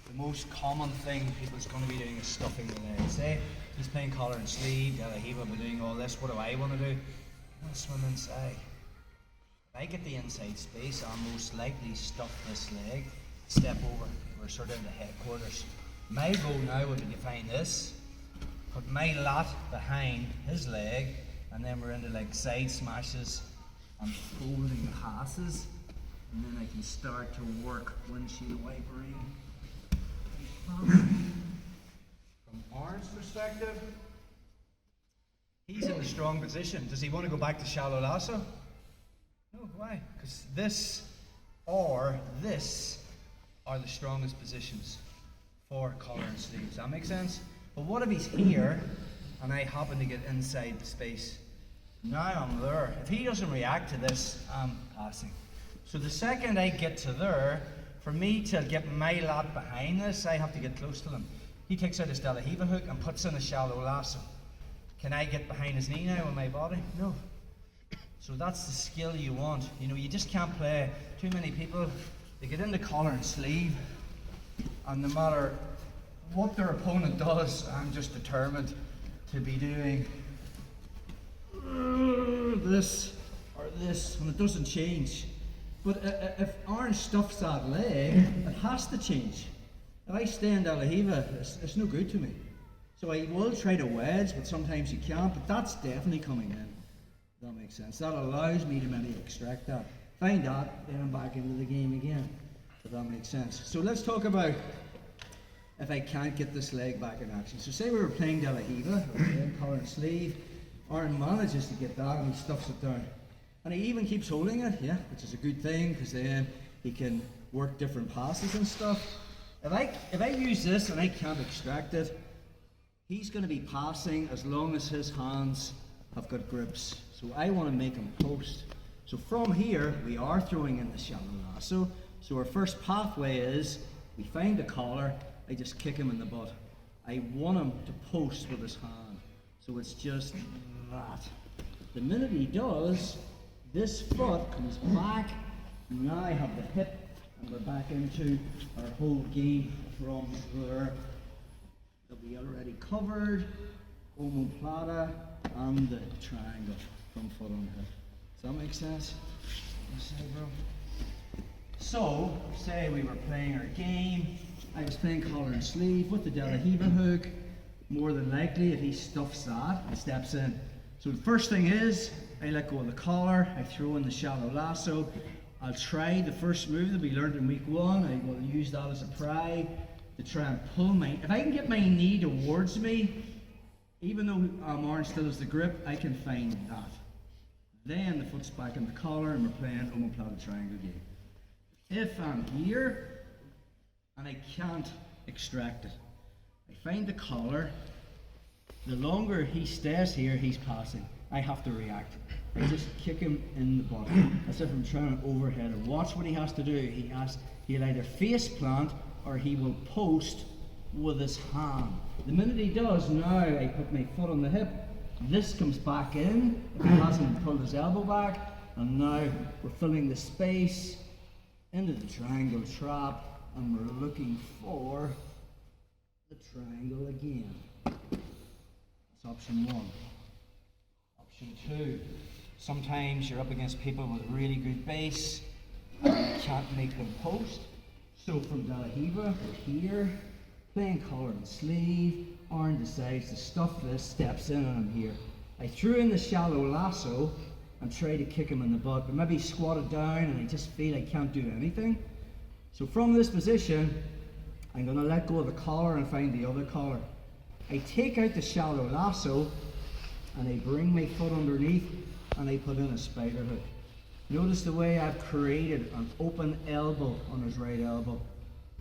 the most common thing people's going to be doing is stuffing the legs. Say he's playing collar and sleeve, De La Riva will be doing all this. What do I want to do? I want to swim inside. If I get the inside space, I'll most likely stuff this leg, step over. We're sort of in the headquarters. My goal now would be to find this, put my lat behind his leg, and then we're into like side smashes and folding passes, and then I can start to work windshield wipering. From Aaron's perspective, he's in a strong position. Does he want to go back to shallow lasso? No, why? Because this or this are the strongest positions for collar and sleeve. Does that make sense? But what if he's here and I happen to get inside the space? Now I'm there. If he doesn't react to this, I'm passing. So the second I get to there, for me to get my lat behind this, I have to get close to him. He takes out his De La Riva hook and puts in a shallow lasso. Can I get behind his knee now with my body? No. So that's the skill you want. You know, you just can't play. Too many people, they get into collar and sleeve, and no matter what their opponent does, I'm just determined to be doing this or this, and it doesn't change. But if Aaron stuffs that leg, it has to change. If I stay in De La Riva, it's no good to me. So I will try to wedge, but sometimes you can't, but that's definitely coming in. That makes sense. That allows me to maybe extract that. Find that, then I'm back into the game again. If that makes sense. So let's talk about if I can't get this leg back in action. So say we were playing De La Riva, or playing collar and sleeve, Aaron manages to get that and he stuffs it down. And he even keeps holding it, yeah, which is a good thing, because then he can work different passes and stuff. If I use this and I can't extract it, he's going to be passing as long as his hands have got grips. So I want to make him post. So from here, we are throwing in the shallow lasso. So our first pathway is, we find the collar, I just kick him in the butt. I want him to post with his hand. So it's just that. The minute he does, this foot comes back. Now I have the hip, and we're back into our whole game from there that we already covered. Omoplata and the triangle from foot on hip. Does that make sense? So, say we were playing our game. I was playing collar and sleeve with the De La Riva hook. More than likely, if he stuffs that and steps in. So the first thing is, I let go of the collar, I throw in the shallow lasso. I'll try the first move that we learned in week 1. I will use that as a pry to try and pull if I can get my knee towards me, even though Aaron still has the grip, I can find that. Then the foot's back in the collar and we're playing omoplata triangle game. If I'm here and I can't extract it, I find the collar. The longer he stays here, he's passing. I have to react. I just kick him in the butt as if I'm trying to overhead him. Watch what he has to do. He'll either face plant or he will post with his hand. The minute he does, now I put my foot on the hip. This comes back in if he hasn't pulled his elbow back, and now we're filling the space into the triangle trap, and we're looking for the triangle again. That's option 1. Option 2. Sometimes you're up against people with really good base and you can't make them post. So from De La Riva, we're here, playing collar and sleeve. Aaron decides to stuff this, steps in, and I'm here. I threw in the shallow lasso and tried to kick him in the butt, but maybe squatted down and I just feel I can't do anything. So from this position, I'm going to let go of the collar and find the other collar. I take out the shallow lasso and I bring my foot underneath and I put in a spider hook. Notice the way I've created an open elbow on his right elbow.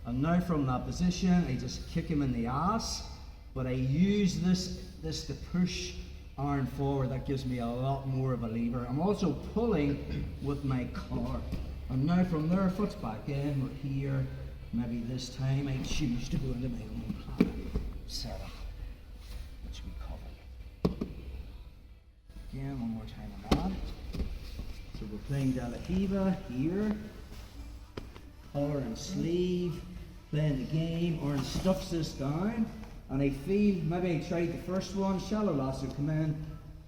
And now from that position, I just kick him in the ass, but I use this to push Aaron forward. That gives me a lot more of a lever. I'm also pulling with my collar. And now from there, foot's back in, we're here. Maybe this time I choose to go into my own plan. Setup, which we covered. Again, one more time on that. So we're playing De La Riva here. Collar and sleeve. playing the game, Orange stuffs this down, and I feel, maybe I tried the first one, shallow lasso, come in,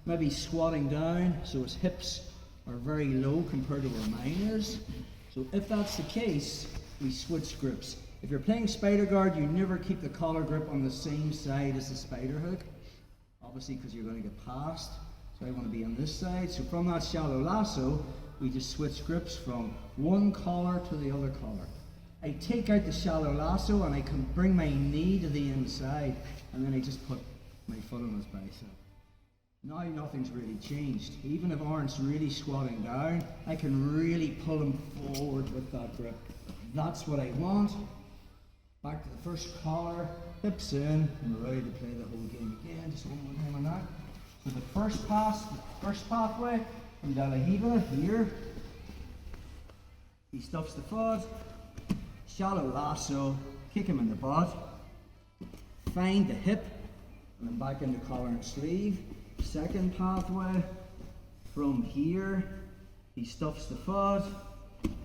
maybe squatting down, so his hips are very low compared to where mine is. So if that's the case, we switch grips. If you're playing spider guard, you never keep the collar grip on the same side as the spider hook, obviously because you're going to get past. So I want to be on this side. So from that shallow lasso, we just switch grips from one collar to the other collar. I take out the shallow lasso and I can bring my knee to the inside, and then I just put my foot on his bicep. Now nothing's really changed. Even if Orange's really squatting down, I can really pull him forward with that grip. That's what I want. Back to the first collar, hips in, and we're ready to play the whole game again. Just one more time on that. So the first pass, the first pathway, from De La Hiva, here. He stuffs the foot, shallow lasso, kick him in the butt, find the hip, and then back into collar and sleeve. Second pathway, from here, he stuffs the foot.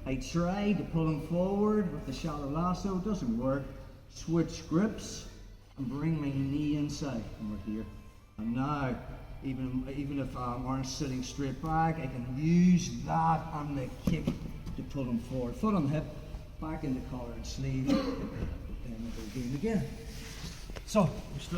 I try to pull him forward with the shallow lasso, doesn't work. Switch grips and bring my knee inside, and we're here. And now, even if Orange's sitting straight back, I can use that and the kick to pull him forward. Foot on the hip, back into collar and sleeve, and the whole game again. So, we're still